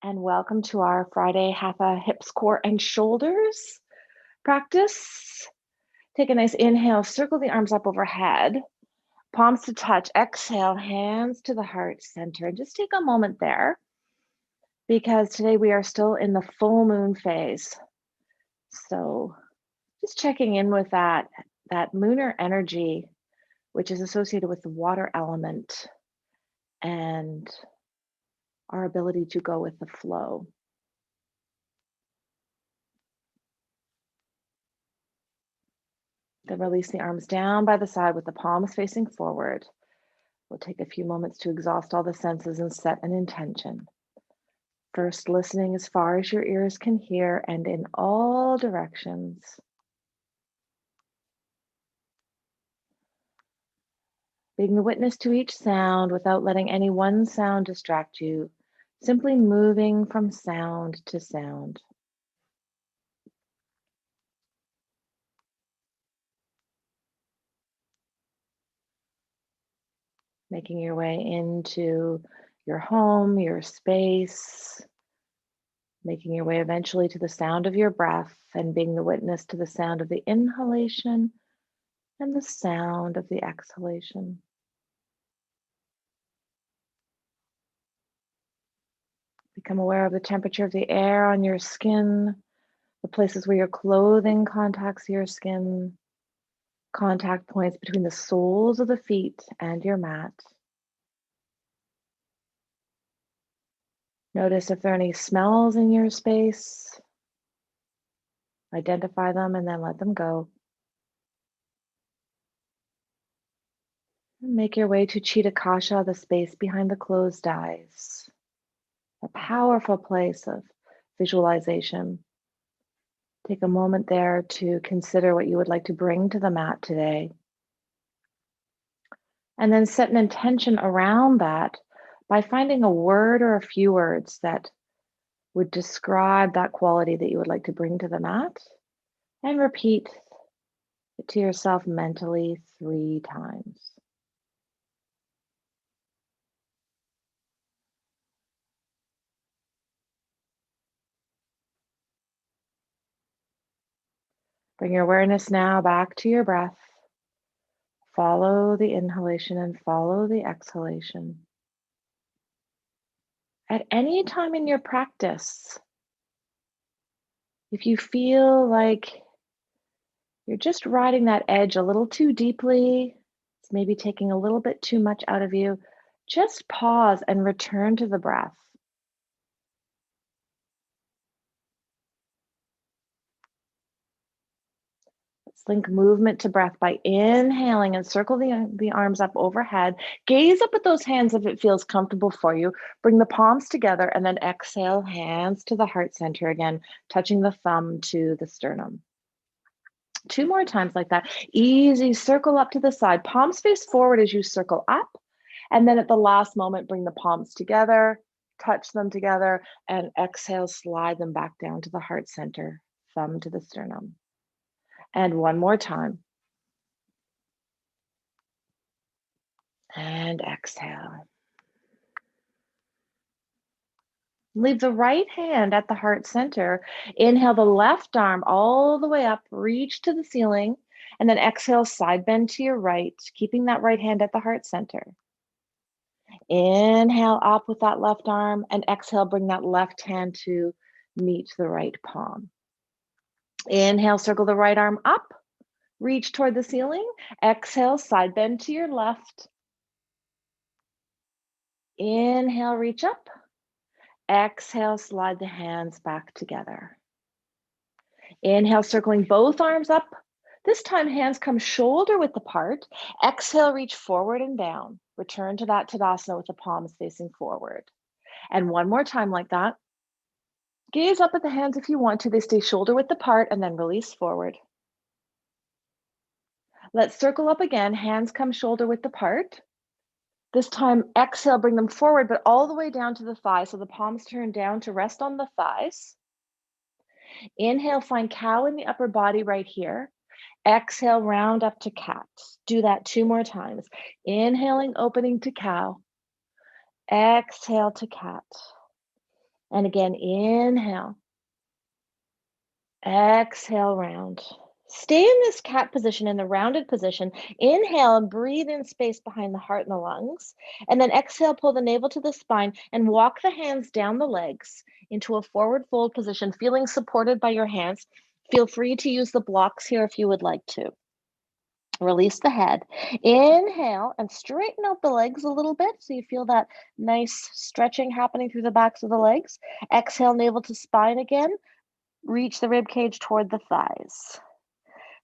and welcome to our Friday Hatha hips, core, and shoulders practice. Take a nice inhale, circle the arms up overhead, palms to touch. Exhale, hands to the heart center. Just take a moment there because today we are still in the full moon phase. So just checking in with that lunar energy, which is associated with the water element and our ability to go with the flow. Then release the arms down by the side with the palms facing forward. We'll take a few moments to exhaust all the senses and set an intention. First, listening as far as your ears can hear and in all directions. Being the witness to each sound without letting any one sound distract you, simply moving from sound to sound. Making your way into your home, your space, making your way eventually to the sound of your breath and being the witness to the sound of the inhalation and the sound of the exhalation. Become aware of the temperature of the air on your skin, the places where your clothing contacts your skin, contact points between the soles of the feet and your mat. Notice if there are any smells in your space. Identify them and then let them go. Make your way to Chitta Kasha, the space behind the closed eyes. A powerful place of visualization. Take a moment there to consider what you would like to bring to the mat today. And then set an intention around that by finding a word or a few words that would describe that quality that you would like to bring to the mat, and repeat it to yourself mentally 3 times. Bring your awareness now back to your breath. Follow the inhalation and follow the exhalation. At any time in your practice, if you feel like you're just riding that edge a little too deeply, it's maybe taking a little bit too much out of you, just pause and return to the breath. Let's link movement to breath by inhaling and circle the arms up overhead. Gaze up at those hands if it feels comfortable for you. Bring the palms together and then exhale, hands to the heart center again, touching the thumb to the sternum. 2 more times like that. Easy, circle up to the side. Palms face forward as you circle up. And then at the last moment, bring the palms together, touch them together, and exhale, slide them back down to the heart center, thumb to the sternum. And one more time. And exhale. Leave the right hand at the heart center. Inhale the left arm all the way up, reach to the ceiling, and then exhale, side bend to your right, keeping that right hand at the heart center. Inhale up with that left arm, and exhale, bring that left hand to meet the right palm. Inhale, circle the right arm up, reach toward the ceiling. Exhale, side bend to your left. Inhale, reach up. Exhale, slide the hands back together. Inhale, circling both arms up. This time, hands come shoulder width apart. Exhale, reach forward and down. Return to that Tadasana with the palms facing forward. And one more time like that. Gaze up at the hands if you want to. They stay shoulder width apart and then release forward. Let's circle up again. Hands come shoulder width apart. This time, exhale, bring them forward, but all the way down to the thighs. So the palms turn down to rest on the thighs. Inhale, find cow in the upper body right here. Exhale, round up to cat. Do that 2 more times. Inhaling, opening to cow. Exhale to cat. And again, inhale, exhale, round. Stay in this cat position, in the rounded position. Inhale and breathe in space behind the heart and the lungs. And then exhale, pull the navel to the spine and walk the hands down the legs into a forward fold position, feeling supported by your hands. Feel free to use the blocks here if you would like to. Release the head. Inhale and straighten out the legs a little bit so you feel that nice stretching happening through the backs of the legs. Exhale, navel to spine again. Reach the rib cage toward the thighs.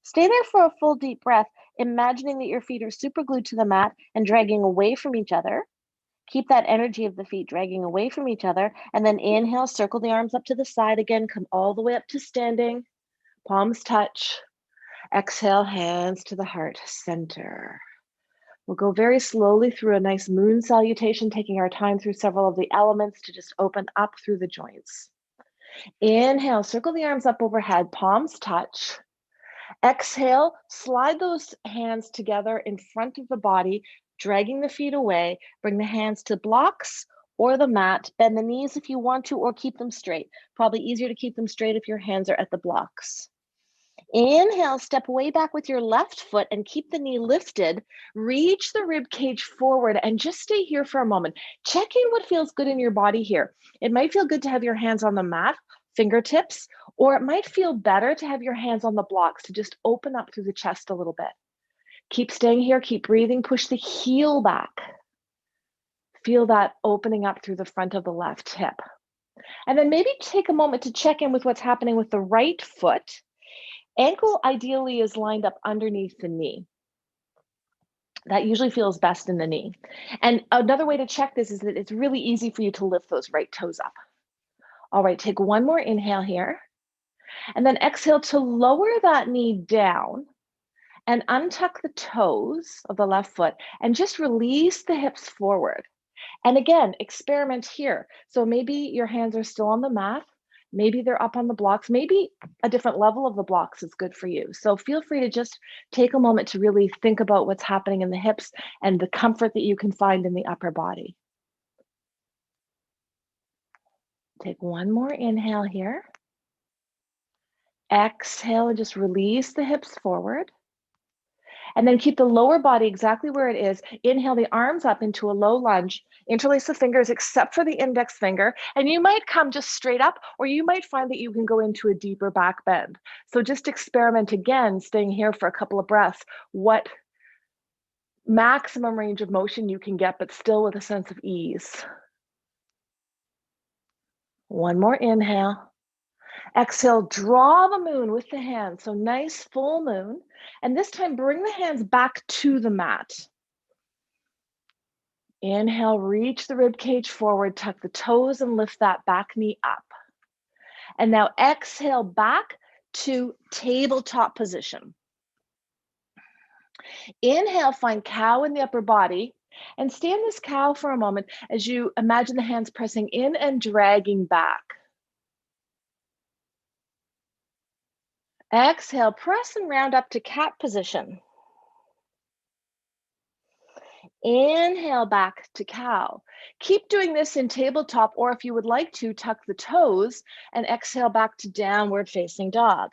Stay there for a full deep breath, imagining that your feet are super glued to the mat and dragging away from each other. Keep that energy of the feet dragging away from each other. And then inhale, circle the arms up to the side again. Come all the way up to standing. Palms touch. Exhale, hands to the heart center. We'll go very slowly through a nice moon salutation, taking our time through several of the elements to just open up through the joints. Inhale, circle the arms up overhead, palms touch. Exhale, slide those hands together in front of the body, dragging the feet away. Bring the hands to blocks or the mat. Bend the knees if you want to, or keep them straight. Probably easier to keep them straight if your hands are at the blocks. Inhale, step way back with your left foot and keep the knee lifted. Reach the rib cage forward and just stay here for a moment. Check in what feels good in your body here. It might feel good to have your hands on the mat, fingertips, or it might feel better to have your hands on the blocks to just open up through the chest a little bit. Keep staying here, keep breathing, push the heel back. Feel that opening up through the front of the left hip. And then maybe take a moment to check in with what's happening with the right foot. Ankle ideally is lined up underneath the knee. That usually feels best in the knee. And another way to check this is that it's really easy for you to lift those right toes up. All right, take one more inhale here. And then exhale to lower that knee down and untuck the toes of the left foot and just release the hips forward. And again, experiment here. So maybe your hands are still on the mat. Maybe they're up on the blocks. Maybe a different level of the blocks is good for you. So feel free to just take a moment to really think about what's happening in the hips and the comfort that you can find in the upper body. Take one more inhale here. Exhale and just release the hips forward. And then keep the lower body exactly where it is. Inhale the arms up into a low lunge. Interlace the fingers except for the index finger. And you might come just straight up, or you might find that you can go into a deeper back bend. So just experiment again, staying here for a couple of breaths, what maximum range of motion you can get, but still with a sense of ease. One more inhale. Exhale, draw the moon with the hands. So nice full moon. And this time bring the hands back to the mat. Inhale, reach the rib cage forward, tuck the toes and lift that back knee up. And now exhale back to tabletop position. Inhale, find cow in the upper body and stay in this cow for a moment as you imagine the hands pressing in and dragging back. Exhale, press and round up to cat position. Inhale back to cow. Keep doing this in tabletop, or if you would like to, tuck the toes and exhale back to downward facing dog.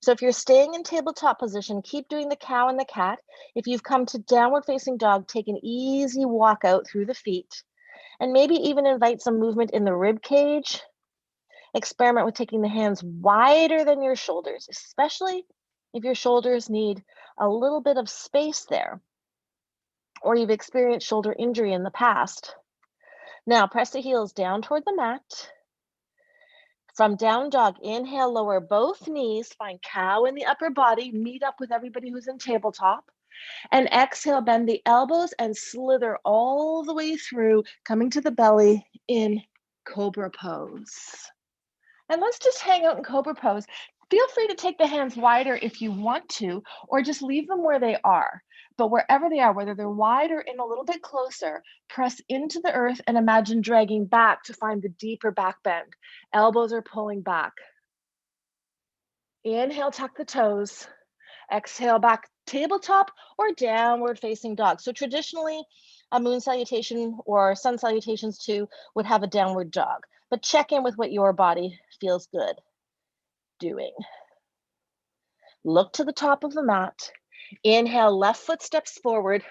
So if you're staying in tabletop position, keep doing the cow and the cat. If you've come to downward facing dog, take an easy walk out through the feet and maybe even invite some movement in the rib cage. Experiment with taking the hands wider than your shoulders, especially if your shoulders need a little bit of space there, or you've experienced shoulder injury in the past. Now press the heels down toward the mat. From down dog, inhale, lower both knees, find cow in the upper body, meet up with everybody who's in tabletop. And exhale, bend the elbows and slither all the way through, coming to the belly in cobra pose. And let's just hang out in cobra pose. Feel free to take the hands wider if you want to, or just leave them where they are. But wherever they are, whether they're wide or in a little bit closer, press into the earth and imagine dragging back to find the deeper back bend. Elbows are pulling back. Inhale, tuck the toes. Exhale back, tabletop or downward facing dog. So traditionally, a moon salutation or sun salutations too would have a downward dog, but check in with what your body feels good doing. Look to the top of the mat. Inhale, left foot steps forward.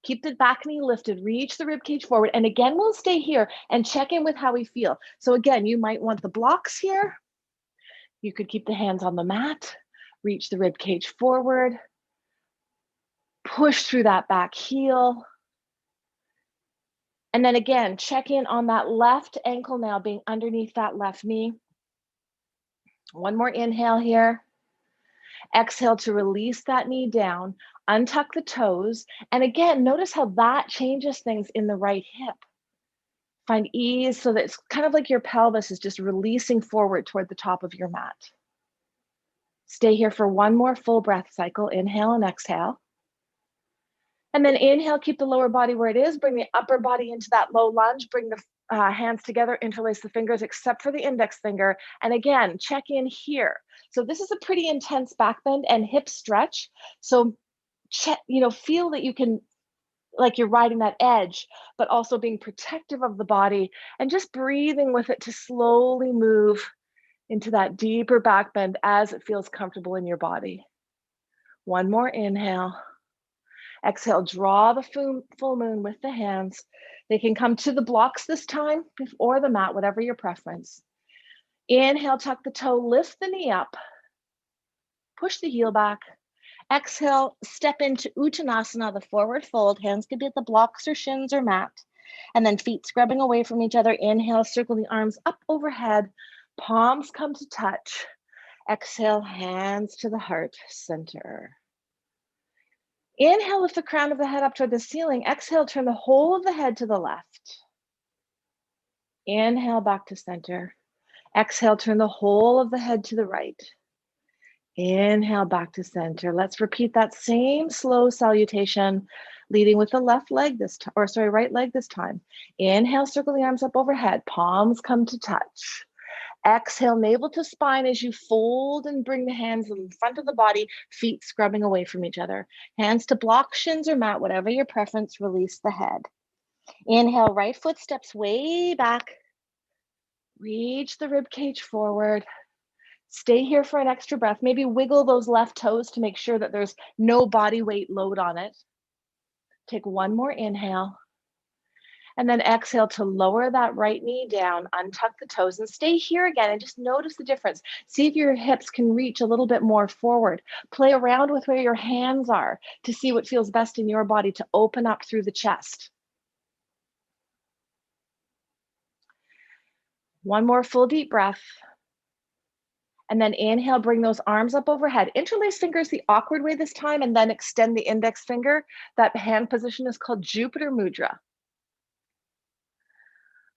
Keep the back knee lifted, reach the rib cage forward. And again, we'll stay here and check in with how we feel. So again, you might want the blocks here. You could keep the hands on the mat, reach the rib cage forward, push through that back heel. And then again, check in on that left ankle now being underneath that left knee. One more inhale here. Exhale to release that knee down, untuck the toes. And again, notice how that changes things in the right hip. Find ease so that it's kind of like your pelvis is just releasing forward toward the top of your mat. Stay here for one more full breath cycle. Inhale and exhale. And then inhale, keep the lower body where it is. Bring the upper body into that low lunge. Bring the hands together, interlace the fingers except for the index finger. And again, check in here. So this is a pretty intense back bend and hip stretch. So check, feel that you can, like you're riding that edge, but also being protective of the body and just breathing with it to slowly move into that deeper back bend as it feels comfortable in your body. One more inhale. Exhale, draw the full moon with the hands. They can come to the blocks this time or the mat, whatever your preference. Inhale, tuck the toe, lift the knee up. Push the heel back. Exhale, step into Uttanasana, the forward fold. Hands could be at the blocks or shins or mat. And then feet scrubbing away from each other. Inhale, circle the arms up overhead. Palms come to touch. Exhale, hands to the heart center. Inhale, lift the crown of the head up toward the ceiling. Exhale, turn the whole of the head to the left. Inhale, back to center. Exhale, turn the whole of the head to the right. Inhale, back to center. Let's repeat that same slow salutation, leading with the left leg right leg this time. Inhale, circle the arms up overhead. Palms come to touch. Exhale, navel to spine as you fold and bring the hands in front of the body, feet scrubbing away from each other. Hands to block, shins or mat, whatever your preference, release the head. Inhale, right foot steps way back. Reach the rib cage forward. Stay here for an extra breath. Maybe wiggle those left toes to make sure that there's no body weight load on it. Take one more inhale. And then exhale to lower that right knee down, untuck the toes and stay here again and just notice the difference. See if your hips can reach a little bit more forward. Play around with where your hands are to see what feels best in your body to open up through the chest. One more full deep breath. And then inhale, bring those arms up overhead. Interlace fingers the awkward way this time and then extend the index finger. That hand position is called Jupiter Mudra.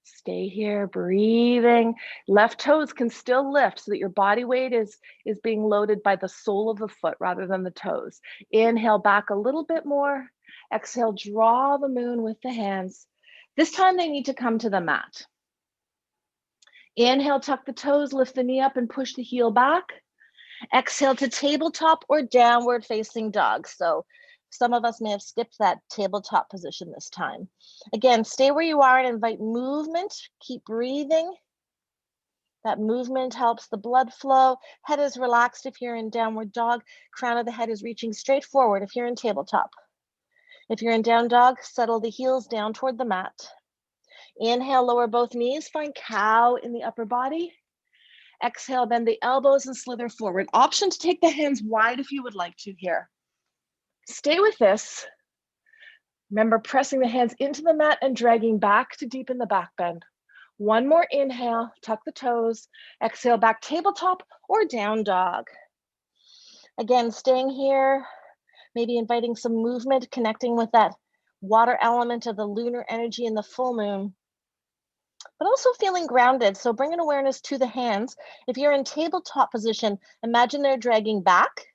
Stay here, breathing. Left toes can still lift so that your body weight is being loaded by the sole of the foot rather than the toes. Inhale back a little bit more. Exhale, draw the moon with the hands. This time they need to come to the mat. Inhale, tuck the toes, lift the knee up and push the heel back. Exhale to tabletop or downward facing dog. So some of us may have skipped that tabletop position this time. Again, stay where you are and invite movement. Keep breathing. That movement helps the blood flow. Head is relaxed if you're in downward dog. Crown of the head is reaching straight forward if you're in tabletop. If you're in down dog, settle the heels down toward the mat. Inhale, lower both knees. Find cow in the upper body. Exhale, bend the elbows and slither forward. Option to take the hands wide if you would like to here. Stay with this. Remember pressing the hands into the mat and dragging back to deepen the back bend. One more inhale, tuck the toes. Exhale, back tabletop or down dog. Again, staying here, maybe inviting some movement, connecting with that water element of the lunar energy in the full moon, but also feeling grounded. So bring an awareness to the hands. If you're in tabletop position, imagine they're dragging back.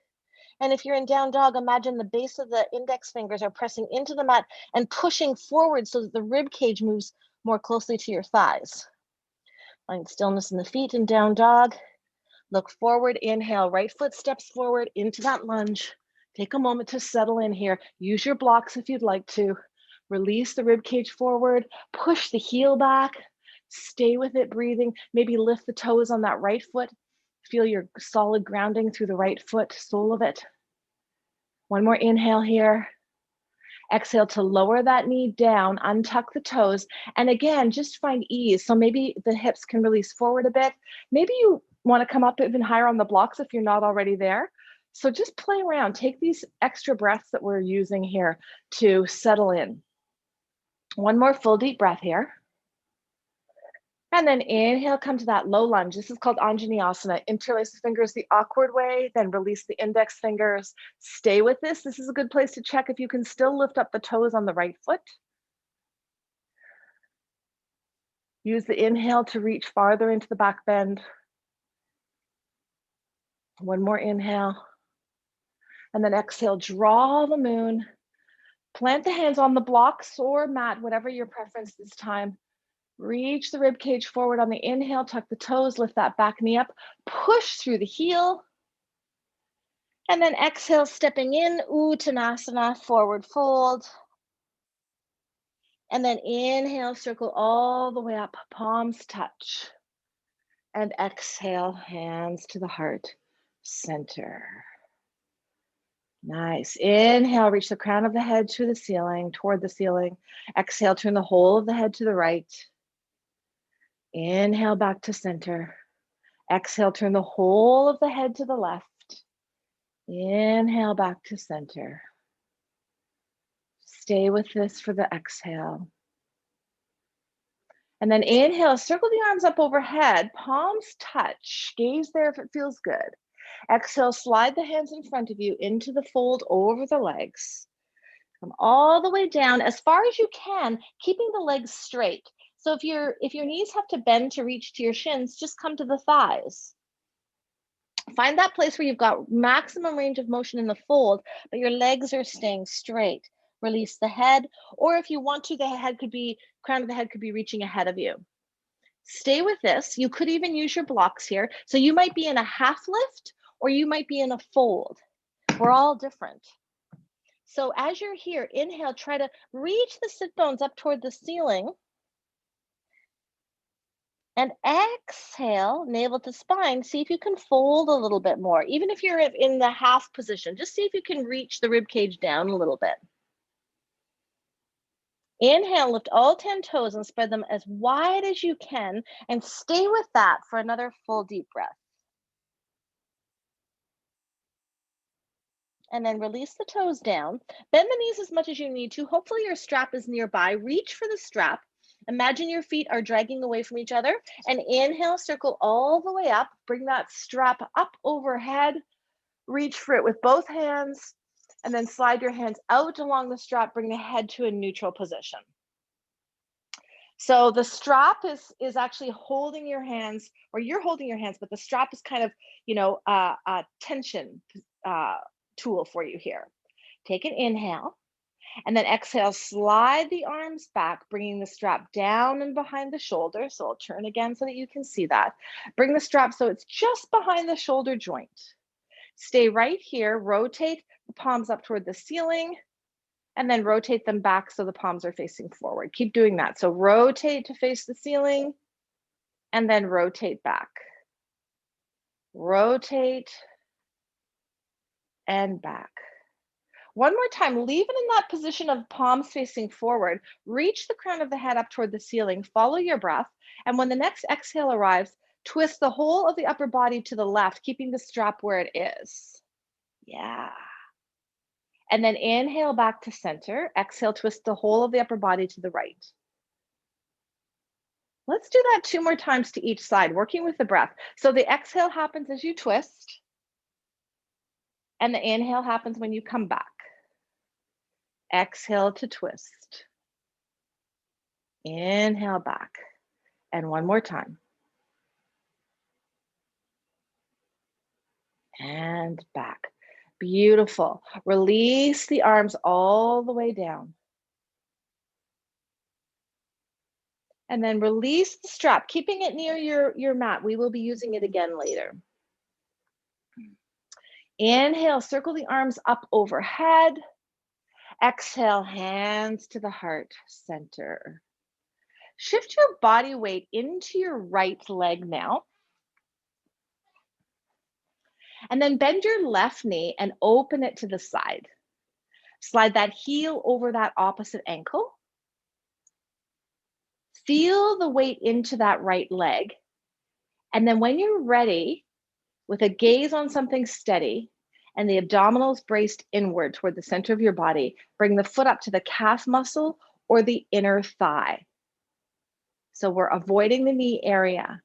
And if you're in down dog, imagine the base of the index fingers are pressing into the mat and pushing forward so that the rib cage moves more closely to your thighs. Find stillness in the feet in down dog. Look forward, inhale, right foot steps forward into that lunge. Take a moment to settle in here. Use your blocks if you'd like to. Release the rib cage forward, push the heel back, stay with it, breathing. Maybe lift the toes on that right foot. Feel your solid grounding through the right foot, sole of it. One more inhale here. Exhale to lower that knee down, untuck the toes. And again, just find ease. So maybe the hips can release forward a bit. Maybe you want to come up even higher on the blocks if you're not already there. So just play around. Take these extra breaths that we're using here to settle in. One more full deep breath here. And then inhale, come to that low lunge. This is called Anjaneyasana. Interlace the fingers the awkward way, then release the index fingers. Stay with this. This is a good place to check if you can still lift up the toes on the right foot. Use the inhale to reach farther into the back bend. One more inhale. And then exhale, draw the moon. Plant the hands on the blocks or mat, whatever your preference this time. Reach the rib cage forward on the inhale, tuck the toes, lift that back knee up, push through the heel. And then exhale, stepping in, Uttanasana, forward fold. And then inhale, circle all the way up, palms touch. And exhale, hands to the heart, center. Nice. Inhale, reach the crown of the head to the ceiling, toward the ceiling. Exhale, turn the whole of the head to the right. Inhale, back to center. Exhale, turn the whole of the head to the left. Inhale, back to center. Stay with this for the exhale. And then inhale, circle the arms up overhead, palms touch. Gaze there if it feels good. Exhale, slide the hands in front of you into the fold over the legs. Come all the way down as far as you can, keeping the legs straight. So if your knees have to bend to reach to your shins, just come to the thighs. Find that place where you've got maximum range of motion in the fold, but your legs are staying straight. Release the head, or if you want to, crown of the head could be reaching ahead of you. Stay with this. You could even use your blocks here. So you might be in a half lift or you might be in a fold. We're all different. So as you're here, inhale, try to reach the sit bones up toward the ceiling. And exhale, navel to spine. See if you can fold a little bit more. Even if you're in the half position, just see if you can reach the rib cage down a little bit. Inhale, lift all 10 toes and spread them as wide as you can, and stay with that for another full deep breath. And then release the toes down. Bend the knees as much as you need to. Hopefully your strap is nearby. Reach for the strap. Imagine your feet are dragging away from each other. And inhale, circle all the way up. Bring that strap up overhead. Reach for it with both hands. And then slide your hands out along the strap. Bring the head to a neutral position. So the strap is actually holding your hands, or you're holding your hands, but the strap is kind of, a tension tool for you here. Take an inhale, and then exhale, slide the arms back, bringing the strap down and behind the shoulder. So I'll turn again so that you can see that. Bring the strap so it's just behind the shoulder joint. Stay right here, rotate the palms up toward the ceiling, and then rotate them back so the palms are facing forward. Keep doing that. So rotate to face the ceiling, and then rotate back. Rotate and back. One more time, leave it in that position of palms facing forward. Reach the crown of the head up toward the ceiling, follow your breath, and when the next exhale arrives, twist the whole of the upper body to the left, keeping the strap where it is. Yeah. And then inhale back to center. Exhale, twist the whole of the upper body to the right. Let's do that 2 more times to each side, working with the breath. So the exhale happens as you twist, and the inhale happens when you come back. Exhale to twist. Inhale back. And one more time. And back. Beautiful. Release the arms all the way down. And then release the strap, keeping it near your mat. We will be using it again later. Inhale, circle the arms up overhead. Exhale, hands to the heart center. Shift your body weight into your right leg now. And then bend your left knee and open it to the side. Slide that heel over that opposite ankle. Feel the weight into that right leg. And then when you're ready, with a gaze on something steady and the abdominals braced inward toward the center of your body, bring the foot up to the calf muscle or the inner thigh. So we're avoiding the knee area.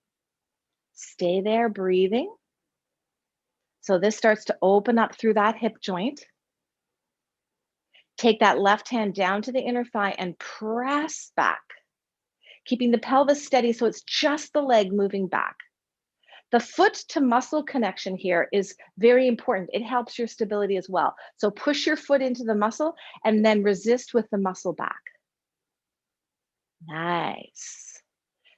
Stay there, breathing. So this starts to open up through that hip joint. Take that left hand down to the inner thigh and press back, keeping the pelvis steady so it's just the leg moving back. The foot to muscle connection here is very important. It helps your stability as well. So push your foot into the muscle and then resist with the muscle back. Nice.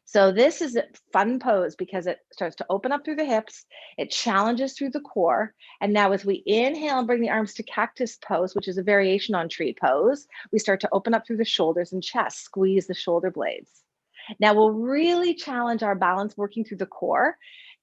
So this is a fun pose because it starts to open up through the hips, it challenges through the core. And now as we inhale and bring the arms to cactus pose, which is a variation on tree pose, we start to open up through the shoulders and chest, squeeze the shoulder blades. Now we'll really challenge our balance working through the core.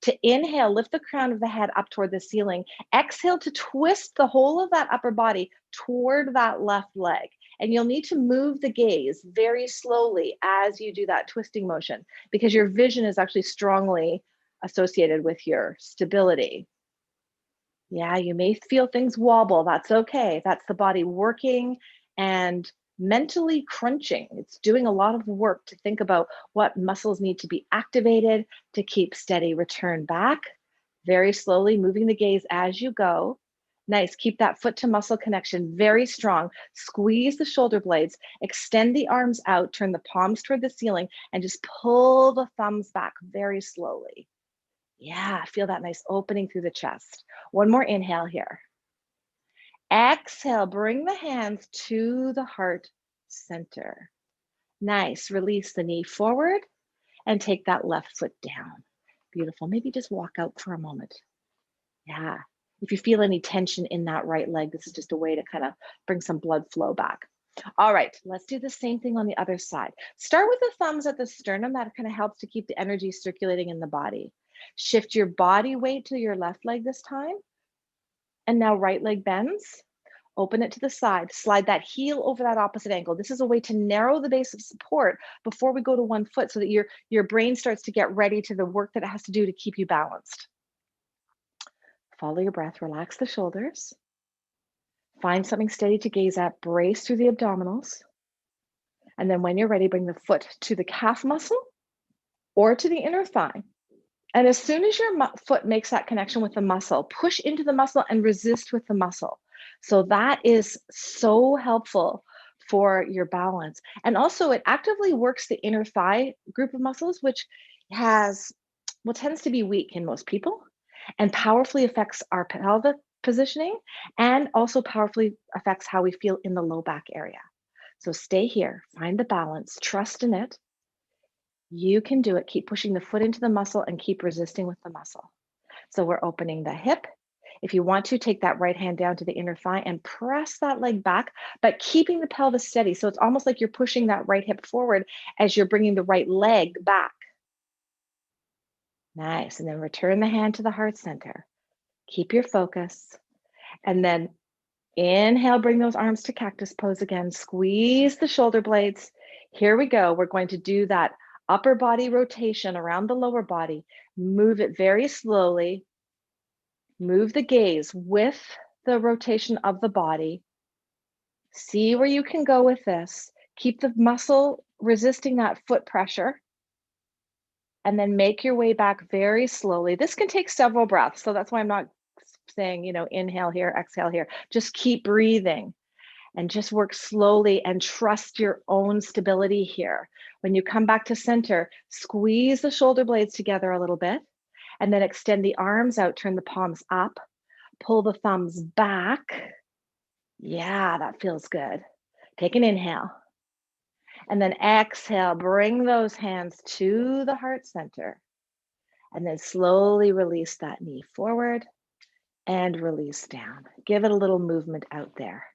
To inhale, lift the crown of the head up toward the ceiling. Exhale to twist the whole of that upper body toward that left leg. And you'll need to move the gaze very slowly as you do that twisting motion because your vision is actually strongly associated with your stability. Yeah, you may feel things wobble. That's okay. That's the body working and mentally crunching. It's doing a lot of work to think about what muscles need to be activated to keep steady. Return back very slowly, moving the gaze as you go. Nice. Keep that foot to muscle connection very strong. Squeeze the shoulder blades, extend the arms out, turn the palms toward the ceiling, and just pull the thumbs back very slowly. Yeah, feel that nice opening through the chest. One more inhale here. Exhale, bring the hands to the heart center. Nice. Release the knee forward and take that left foot down. Beautiful. Maybe just walk out for a moment. Yeah. If you feel any tension in that right leg, this is just a way to kind of bring some blood flow back. All right, let's do the same thing on the other side. Start with the thumbs at the sternum. That kind of helps to keep the energy circulating in the body. Shift your body weight to your left leg this time. And now right leg bends. Open it to the side. Slide that heel over that opposite ankle. This is a way to narrow the base of support before we go to one foot so that your brain starts to get ready to the work that it has to do to keep you balanced. Follow your breath. Relax the shoulders. Find something steady to gaze at. Brace through the abdominals. And then when you're ready, bring the foot to the calf muscle or to the inner thigh. And as soon as your foot makes that connection with the muscle, push into the muscle and resist with the muscle. So that is so helpful for your balance. And also it actively works the inner thigh group of muscles, which tends to be weak in most people and powerfully affects our pelvic positioning and also powerfully affects how we feel in the low back area. So stay here, find the balance, trust in it. You can do it. Keep pushing the foot into the muscle and keep resisting with the muscle. So we're opening the hip. If you want to, take that right hand down to the inner thigh and press that leg back, but keeping the pelvis steady. So it's almost like you're pushing that right hip forward as you're bringing the right leg back. Nice. And then return the hand to the heart center. Keep your focus. And then inhale, bring those arms to cactus pose again. Squeeze the shoulder blades. Here we go. We're going to do that upper body rotation around the lower body. Move it very slowly. Move the gaze with the rotation of the body. See where you can go with this. Keep the muscle resisting that foot pressure. And then make your way back very slowly. This can take several breaths. So that's why I'm not saying, inhale here, exhale here. Just keep breathing. And just work slowly and trust your own stability here. When you come back to center, squeeze the shoulder blades together a little bit and then extend the arms out, turn the palms up, pull the thumbs back. Yeah, that feels good. Take an inhale and then exhale, bring those hands to the heart center and then slowly release that knee forward. and release down. Give it a little movement out there.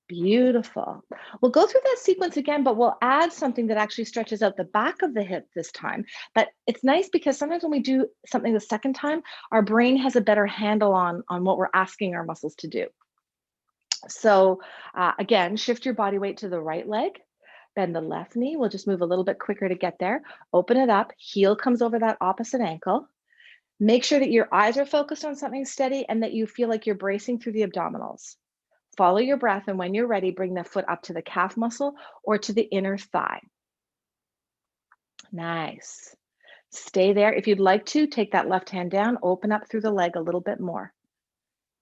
Beautiful. We'll go through that sequence again, but we'll add something that actually stretches out the back of the hip this time. But it's nice because sometimes when we do something the second time, our brain has a better handle on what we're asking our muscles to do. So again, shift your body weight to the right leg, bend the left knee. We'll just move a little bit quicker to get there. Open it up, heel comes over that opposite ankle. Make sure that your eyes are focused on something steady and that you feel like you're bracing through the abdominals. Follow your breath, and when you're ready, bring the foot up to the calf muscle or to the inner thigh. Nice. Stay there. If you'd like to, take that left hand down, open up through the leg a little bit more.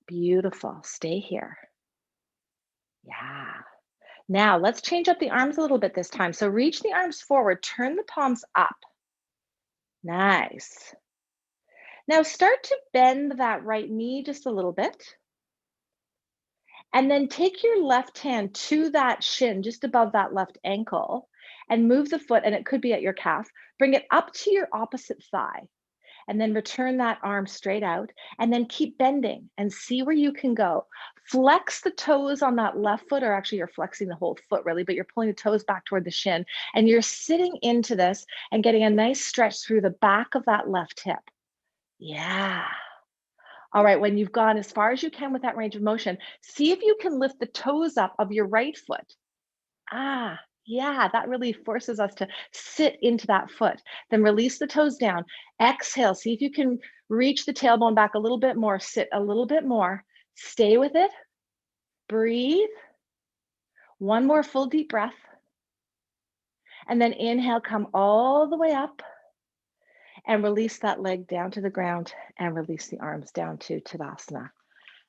Beautiful. Stay here. Yeah. Now let's change up the arms a little bit this time. So reach the arms forward, turn the palms up. Nice. Now start to bend that right knee just a little bit. And then take your left hand to that shin, just above that left ankle, and move the foot, and it could be at your calf. Bring it up to your opposite thigh, and then return that arm straight out, and then keep bending and see where you can go. Flex the toes on that left foot, or actually you're flexing the whole foot really, but you're pulling the toes back toward the shin, and you're sitting into this and getting a nice stretch through the back of that left hip. Yeah. All right, when you've gone as far as you can with that range of motion, see if you can lift the toes up of your right foot. Ah, yeah, that really forces us to sit into that foot. Then release the toes down. Exhale, see if you can reach the tailbone back a little bit more, sit a little bit more. Stay with it. Breathe. One more full deep breath. And then inhale, come all the way up. And release that leg down to the ground and release the arms down to Tadasana.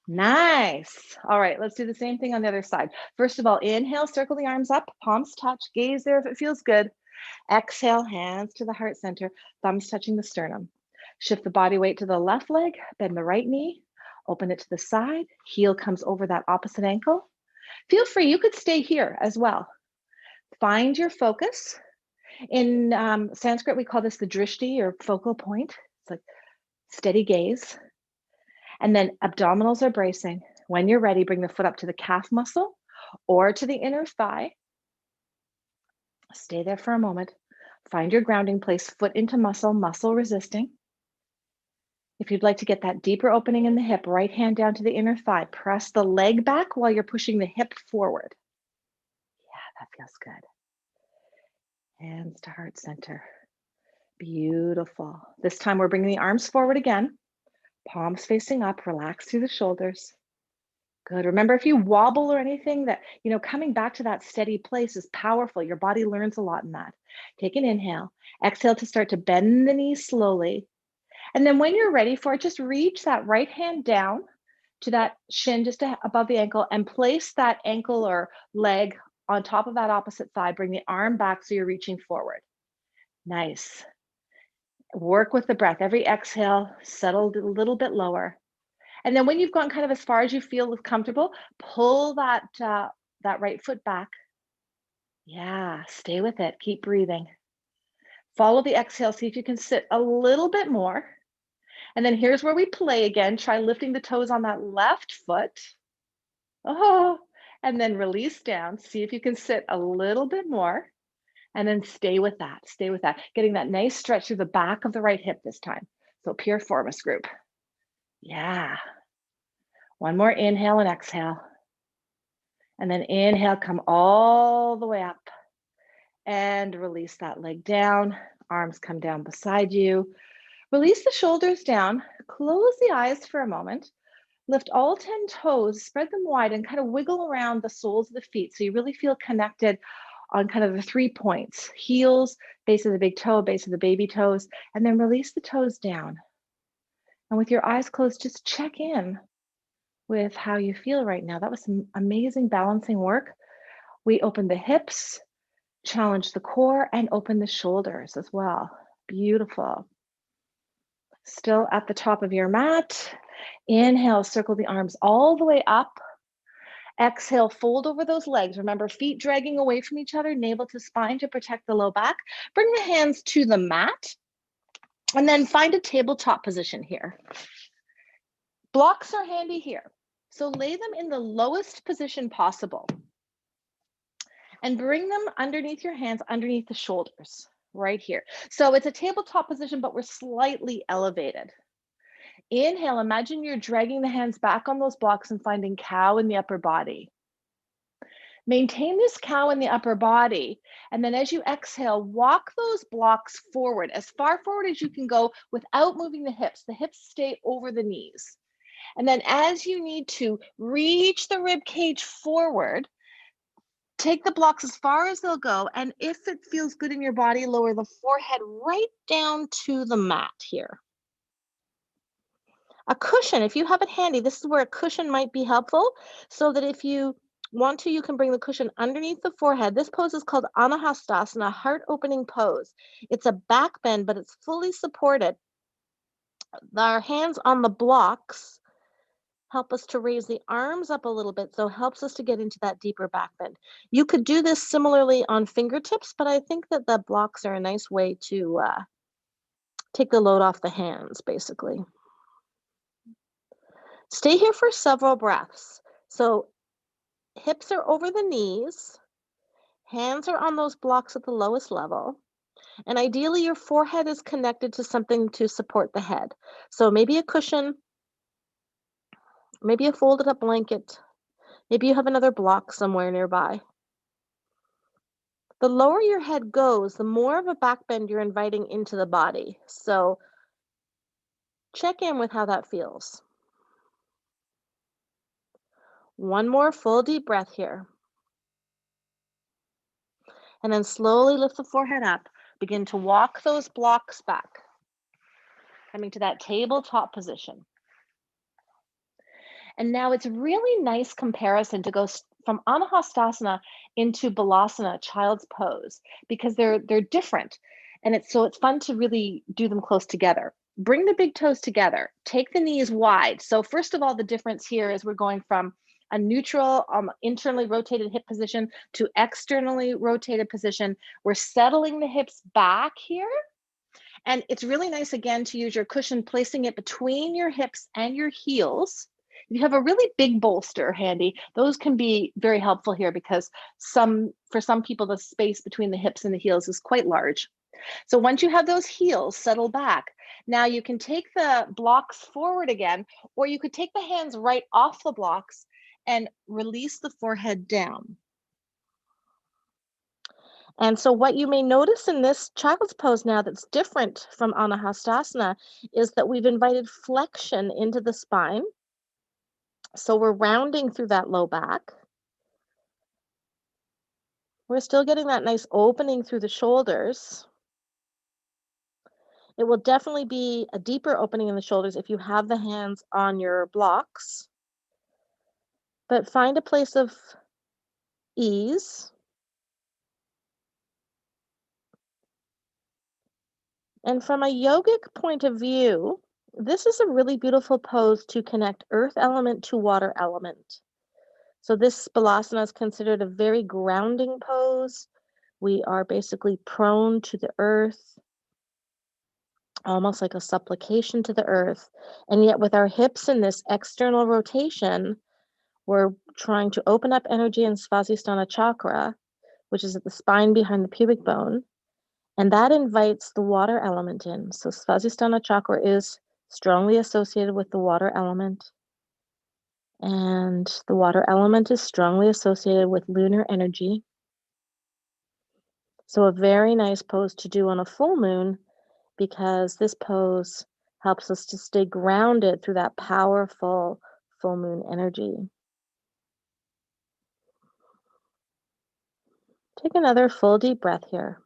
Nice. All right, let's do the same thing on the other side. First of all, inhale, circle the arms up, palms touch, gaze there if it feels good. Exhale, hands to the heart center, thumbs touching the sternum. Shift the body weight to the left leg, bend the right knee, open it to the side, heel comes over that opposite ankle. Feel free, you could stay here as well. Find your focus. In Sanskrit, we call this the drishti or focal point. It's like steady gaze. And then abdominals are bracing. When you're ready, bring the foot up to the calf muscle or to the inner thigh. Stay there for a moment. Find your grounding place, foot into muscle, muscle resisting. If you'd like to get that deeper opening in the hip, right hand down to the inner thigh. Press the leg back while you're pushing the hip forward. Yeah, that feels good. Hands to heart center. Beautiful. This time we're bringing the arms forward again. Palms facing up, relax through the shoulders. Good. Remember, if you wobble or anything, that, coming back to that steady place is powerful. Your body learns a lot in that. Take an inhale. Exhale to start to bend the knees slowly. And then when you're ready for it, just reach that right hand down to that shin just above the ankle and place that ankle or leg on top of that opposite thigh. Bring the arm back so you're reaching forward. Nice. Work with the breath. Every exhale, settle a little bit lower. And then when you've gone kind of as far as you feel comfortable, pull that right foot back. Yeah, stay with it. Keep breathing. Follow the exhale. See if you can sit a little bit more. And then here's where we play again. Try lifting the toes on that left foot. Oh, and then release down. See if you can sit a little bit more. And then stay with that. Stay with that. Getting that nice stretch through the back of the right hip this time. So piriformis group. Yeah. One more inhale and exhale. And then inhale, come all the way up. And release that leg down. Arms come down beside you. Release the shoulders down. Close the eyes for a moment. Lift all 10 toes, spread them wide, and kind of wiggle around the soles of the feet so you really feel connected on kind of the 3 points: heels, base of the big toe, base of the baby toes, and then release the toes down. And with your eyes closed, just check in with how you feel right now. That was some amazing balancing work. We opened the hips, challenged the core, and opened the shoulders as well. Beautiful. Still at the top of your mat. Inhale, circle the arms all the way up. Exhale, fold over those legs. Remember, feet dragging away from each other, navel to spine to protect the low back. Bring the hands to the mat. And then find a tabletop position here. Blocks are handy here. So lay them in the lowest position possible and bring them underneath your hands, underneath the shoulders, right here. So it's a tabletop position, but we're slightly elevated. Inhale, imagine you're dragging the hands back on those blocks and finding cow in the upper body. Maintain this cow in the upper body. And then as you exhale, walk those blocks forward, as far forward as you can go without moving the hips. The hips stay over the knees. And then as you need to reach the rib cage forward, take the blocks as far as they'll go. And if it feels good in your body, lower the forehead right down to the mat here. A cushion, if you have it handy, this is where a cushion might be helpful, so that if you want to, you can bring the cushion underneath the forehead. This pose is called Anahastasana, heart opening pose. It's a back bend, but it's fully supported. Our hands on the blocks help us to raise the arms up a little bit, so it helps us to get into that deeper back bend. You could do this similarly on fingertips, but I think that the blocks are a nice way to take the load off the hands, basically. Stay here for several breaths. So hips are over the knees, hands are on those blocks at the lowest level, and ideally your forehead is connected to something to support the head. So maybe a cushion, maybe a folded up blanket, maybe you have another block somewhere nearby. The lower your head goes, the more of a back bend you're inviting into the body. So check in with how that feels. One more full deep breath here. And then slowly lift the forehead up. Begin to walk those blocks back, coming to that tabletop position. And now it's a really nice comparison to go from Anahastasana into Balasana, child's pose, because they're different. And it's fun to really do them close together. Bring the big toes together. Take the knees wide. So first of all, the difference here is we're going from a neutral, internally rotated hip position to externally rotated position. We're settling the hips back here. And it's really nice, again, to use your cushion, placing it between your hips and your heels. If you have a really big bolster handy, those can be very helpful here, because for some people, the space between the hips and the heels is quite large. So once you have those heels settled back, now you can take the blocks forward again, or you could take the hands right off the blocks and release the forehead down. And so what you may notice in this child's pose now that's different from Anahastasana is that we've invited flexion into the spine. So we're rounding through that low back. We're still getting that nice opening through the shoulders. It will definitely be a deeper opening in the shoulders if you have the hands on your blocks. But find a place of ease. And from a yogic point of view, this is a really beautiful pose to connect earth element to water element. So this Balasana is considered a very grounding pose. We are basically prone to the earth, almost like a supplication to the earth. And yet with our hips in this external rotation, we're trying to open up energy in Svadhisthana chakra, which is at the spine behind the pubic bone. And that invites the water element in. So Svadhisthana chakra is strongly associated with the water element. And the water element is strongly associated with lunar energy. So a very nice pose to do on a full moon, because this pose helps us to stay grounded through that powerful full moon energy. Take another full deep breath here.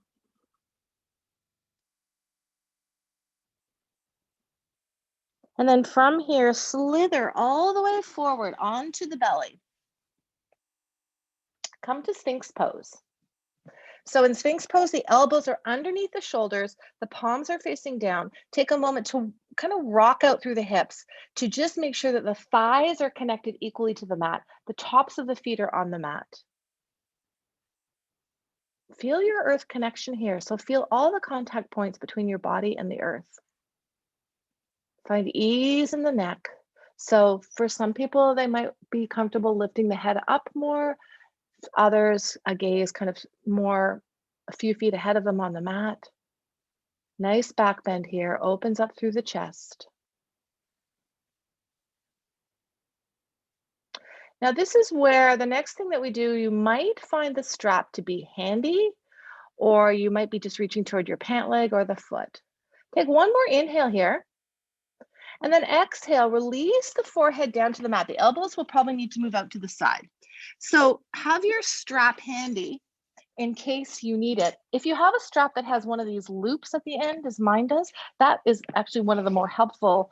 And then from here, slither all the way forward onto the belly. Come to Sphinx pose. So in Sphinx pose, the elbows are underneath the shoulders, the palms are facing down. Take a moment to kind of rock out through the hips to just make sure that the thighs are connected equally to the mat. The tops of the feet are on the mat. Feel your earth connection here. So feel all the contact points between your body and the earth. Find ease in the neck. So for some people, they might be comfortable lifting the head up more. Others, a gaze kind of more a few feet ahead of them on the mat. Nice back bend here, opens up through the chest. Now this is where the next thing that we do, you might find the strap to be handy, or you might be just reaching toward your pant leg or the foot. Take one more inhale here, and then exhale, release the forehead down to the mat. The elbows will probably need to move out to the side. So have your strap handy in case you need it. If you have a strap that has one of these loops at the end, as mine does, that is actually one of the more helpful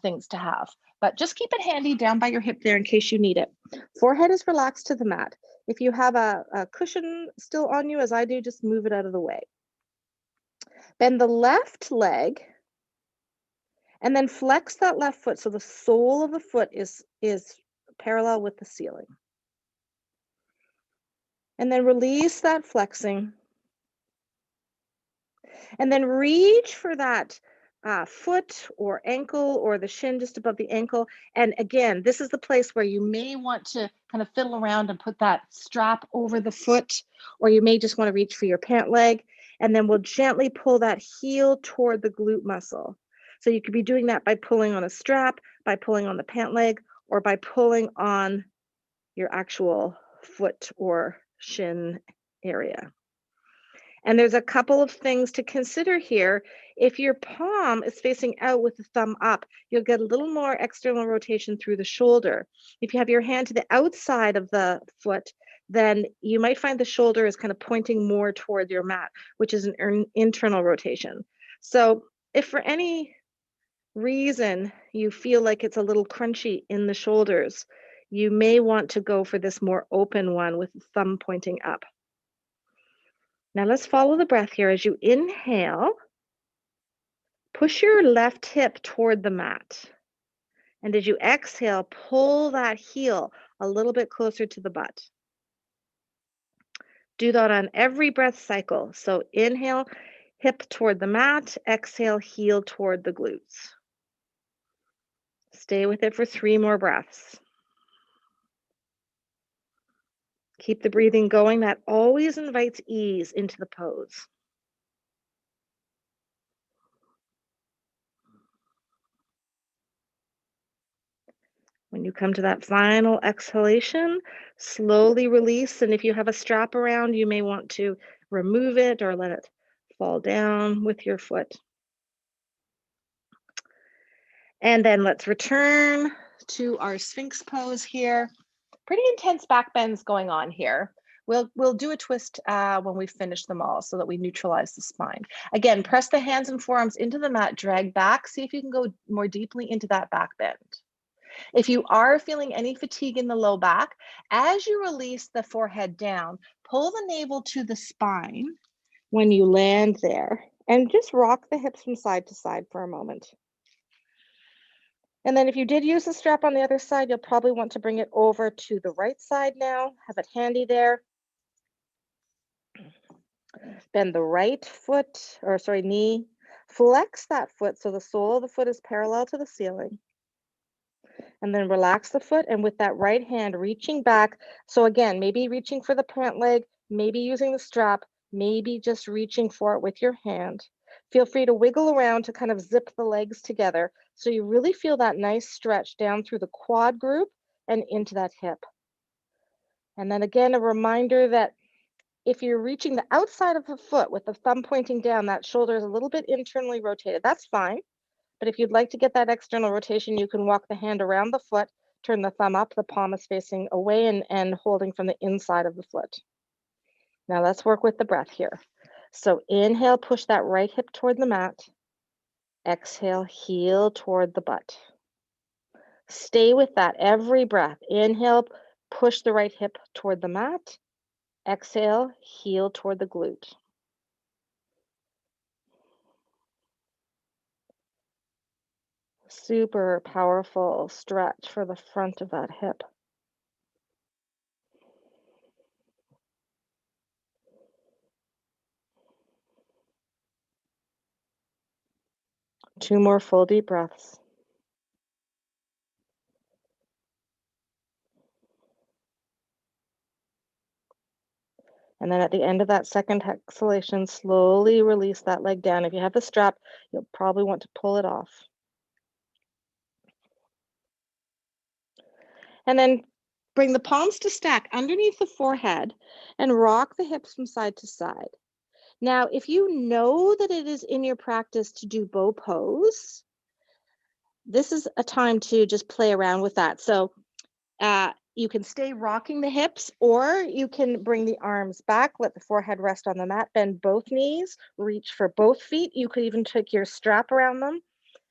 things to have. But just keep it handy down by your hip there in case you need it. Forehead is relaxed to the mat. If you have a cushion still on you, as I do, just move it out of the way. Bend the left leg and then flex that left foot so the sole of the foot is parallel with the ceiling. And then release that flexing. And then reach for that foot or ankle or the shin just above the ankle. And again, this is the place where you may want to kind of fiddle around and put that strap over the foot, or you may just want to reach for your pant leg. And then we'll gently pull that heel toward the glute muscle. So you could be doing that by pulling on a strap, by pulling on the pant leg, or by pulling on your actual foot or shin area. And there's a couple of things to consider here. If your palm is facing out with the thumb up, you'll get a little more external rotation through the shoulder. If you have your hand to the outside of the foot, then you might find the shoulder is kind of pointing more toward your mat, which is an internal rotation. So if for any reason you feel like it's a little crunchy in the shoulders, you may want to go for this more open one with the thumb pointing up. Now let's follow the breath here. As you inhale, push your left hip toward the mat. And as you exhale, pull that heel a little bit closer to the butt. Do that on every breath cycle. So inhale, hip toward the mat, exhale, heel toward the glutes. Stay with it for 3 more breaths. Keep the breathing going. That always invites ease into the pose. When you come to that final exhalation, slowly release. And if you have a strap around, you may want to remove it or let it fall down with your foot. And then let's return to our Sphinx pose here. Pretty intense back bends going on here. We'll do a twist when we finish them all so that we neutralize the spine. Again, press the hands and forearms into the mat, drag back, see if you can go more deeply into that back bend. If you are feeling any fatigue in the low back, as you release the forehead down, pull the navel to the spine when you land there, and just rock the hips from side to side for a moment. And then if you did use the strap on the other side, you'll probably want to bring it over to the right side now. Have it handy there. Bend the right foot, or sorry, knee. Flex that foot so the sole of the foot is parallel to the ceiling. And then relax the foot, and with that right hand reaching back. So again, maybe reaching for the pant leg, maybe using the strap, maybe just reaching for it with your hand. Feel free to wiggle around to kind of zip the legs together so you really feel that nice stretch down through the quad group and into that hip. And then again, a reminder that if you're reaching the outside of the foot with the thumb pointing down, that shoulder is a little bit internally rotated. That's fine. But if you'd like to get that external rotation, you can walk the hand around the foot, turn the thumb up, the palm is facing away and holding from the inside of the foot. Now let's work with the breath here. So inhale, push that right hip toward the mat. Exhale, heel toward the butt. Stay with that every breath. Inhale, push the right hip toward the mat. Exhale, heel toward the glute. Super powerful stretch for the front of that hip. Two more full deep breaths. And then at the end of that second exhalation, slowly release that leg down. If you have the strap, you'll probably want to pull it off. And then bring the palms to stack underneath the forehead and rock the hips from side to side. Now, if you know that it is in your practice to do bow pose, this is a time to just play around with that. So you can stay rocking the hips, or you can bring the arms back, let the forehead rest on the mat, bend both knees, reach for both feet. You could even take your strap around them.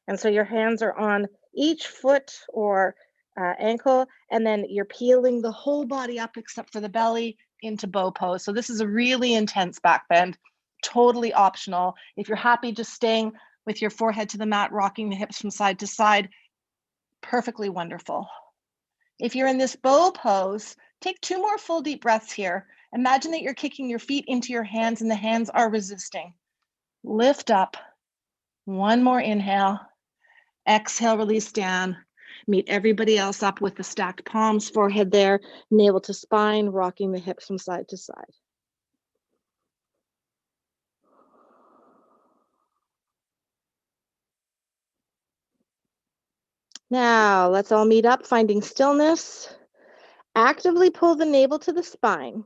And so your hands are on each foot or ankle, and then you're peeling the whole body up except for the belly into bow pose. So this is a really intense back bend, totally optional. If you're happy just staying with your forehead to the mat, rocking the hips from side to side, perfectly wonderful. If you're in this bow pose, take 2 more full deep breaths here. Imagine that you're kicking your feet into your hands and the hands are resisting. Lift up. 1 more inhale. Exhale, release down. Meet everybody else up with the stacked palms, forehead there, navel to spine, rocking the hips from side to side. Now, let's all meet up, finding stillness. Actively pull the navel to the spine.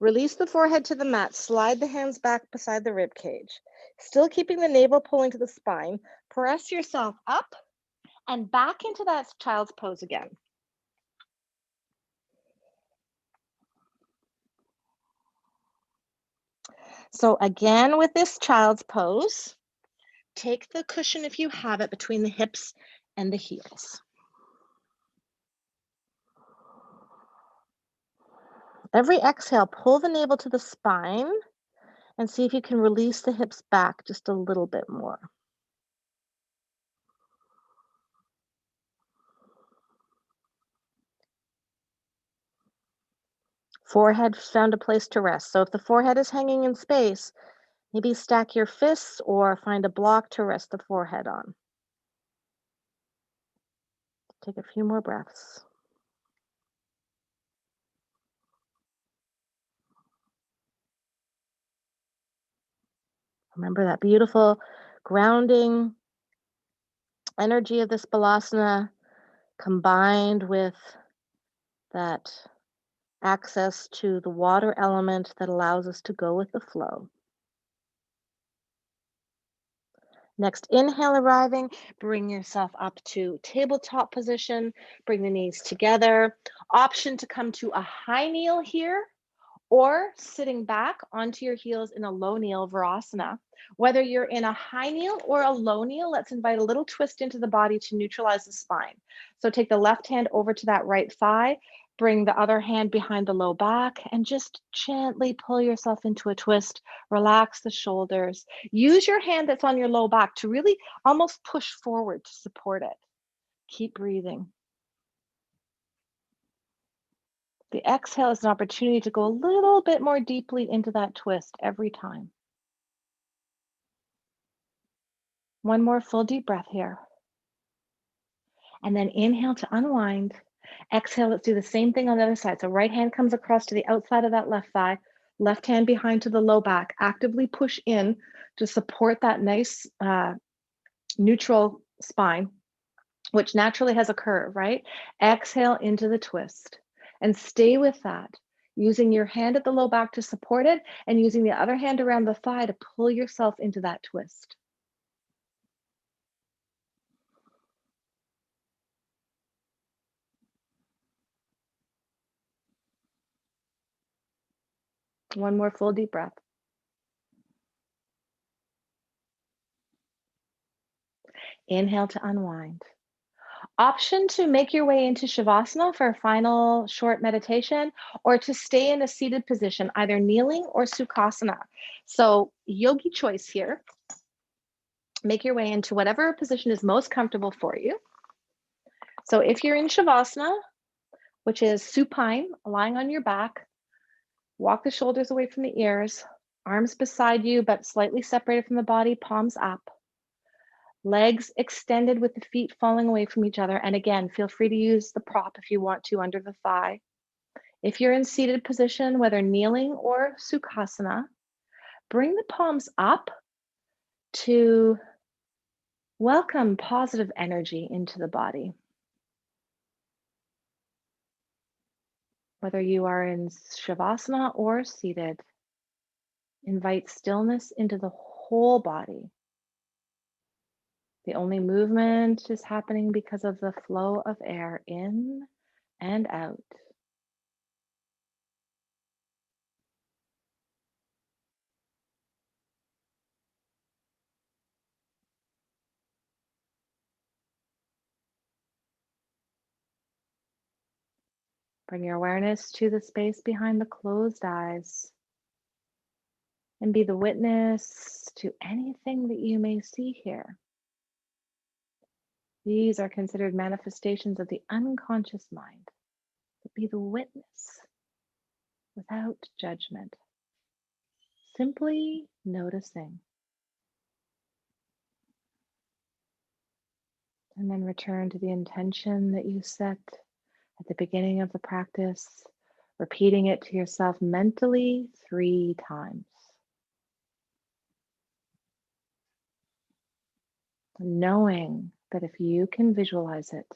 Release the forehead to the mat. Slide the hands back beside the rib cage. Still keeping the navel pulling to the spine. Press yourself up and back into that child's pose again. So again, with this child's pose, take the cushion, if you have it, between the hips and the heels. Every exhale, pull the navel to the spine and see if you can release the hips back just a little bit more. Forehead found a place to rest. So if the forehead is hanging in space, maybe stack your fists or find a block to rest the forehead on. Take a few more breaths. Remember that beautiful grounding energy of this balasana combined with that access to the water element that allows us to go with the flow. Next inhale arriving, bring yourself up to tabletop position, bring the knees together. Option to come to a high kneel here, or sitting back onto your heels in a low kneel Virasana. Whether you're in a high kneel or a low kneel, let's invite a little twist into the body to neutralize the spine. So take the left hand over to that right thigh, bring the other hand behind the low back, and just gently pull yourself into a twist. Relax the shoulders. Use your hand that's on your low back to really almost push forward to support it. Keep breathing. The exhale is an opportunity to go a little bit more deeply into that twist every time. 1 more full deep breath here. And then inhale to unwind. Exhale, let's do the same thing on the other side. So right hand comes across to the outside of that left thigh, left hand behind to the low back. Actively push in to support that nice neutral spine, which naturally has a curve, right? Exhale into the twist and stay with that, using your hand at the low back to support it and using the other hand around the thigh to pull yourself into that twist. One more full deep breath. Inhale to unwind. Option to make your way into Shavasana for a final short meditation, or to stay in a seated position, either kneeling or Sukhasana. So yogi choice here. Make your way into whatever position is most comfortable for you. So if you're in Shavasana, which is supine, lying on your back, walk the shoulders away from the ears, arms beside you, but slightly separated from the body, palms up. Legs extended with the feet falling away from each other. And again, feel free to use the prop if you want to under the thigh. If you're in seated position, whether kneeling or Sukhasana, bring the palms up to welcome positive energy into the body. Whether you are in Shavasana or seated, invite stillness into the whole body. The only movement is happening because of the flow of air in and out. Bring your awareness to the space behind the closed eyes and be the witness to anything that you may see here. These are considered manifestations of the unconscious mind. But be the witness without judgment, simply noticing. And then return to the intention that you set at the beginning of the practice, repeating it to yourself mentally 3 times. Knowing that if you can visualize it,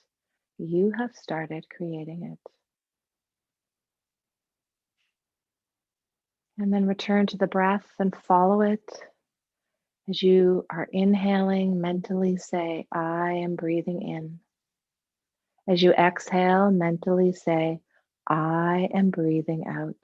you have started creating it. And then return to the breath and follow it. As you are inhaling, mentally say, I am breathing in. As you exhale, mentally say, I am breathing out.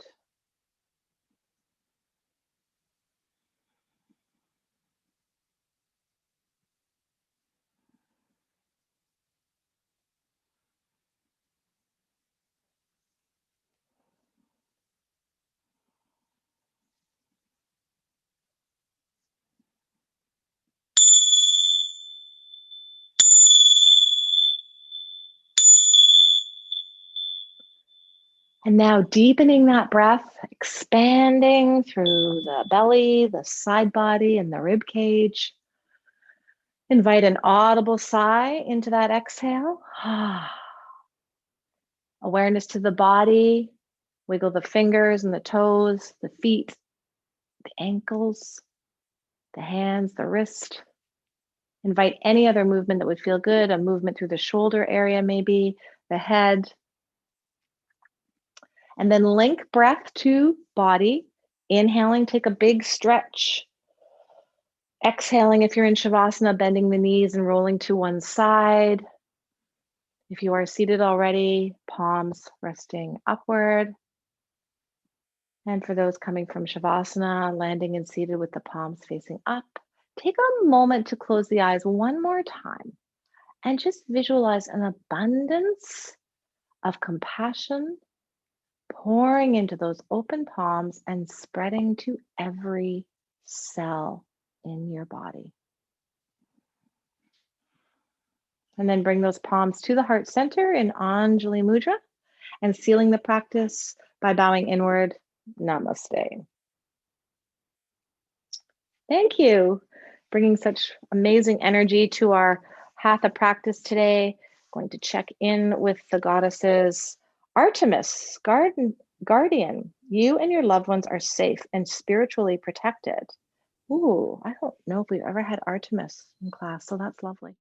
And now deepening that breath, expanding through the belly, the side body, and the rib cage. Invite an audible sigh into that exhale. Awareness to the body. Wiggle the fingers and the toes, the feet, the ankles, the hands, the wrist. Invite any other movement that would feel good, a movement through the shoulder area, maybe the head. And then link breath to body. Inhaling, take a big stretch. Exhaling, if you're in Shavasana, bending the knees and rolling to one side. If you are seated already, palms resting upward. And for those coming from Shavasana, landing and seated with the palms facing up. Take a moment to close the eyes one more time and just visualize an abundance of compassion pouring into those open palms and spreading to every cell in your body. And then bring those palms to the heart center in Anjali Mudra and sealing the practice by bowing inward. Namaste. Thank you. Bringing such amazing energy to our Hatha practice today. Going to check in with the goddesses. Artemis, guardian, you and your loved ones are safe and spiritually protected. Ooh, I don't know if we've ever had Artemis in class, so that's lovely.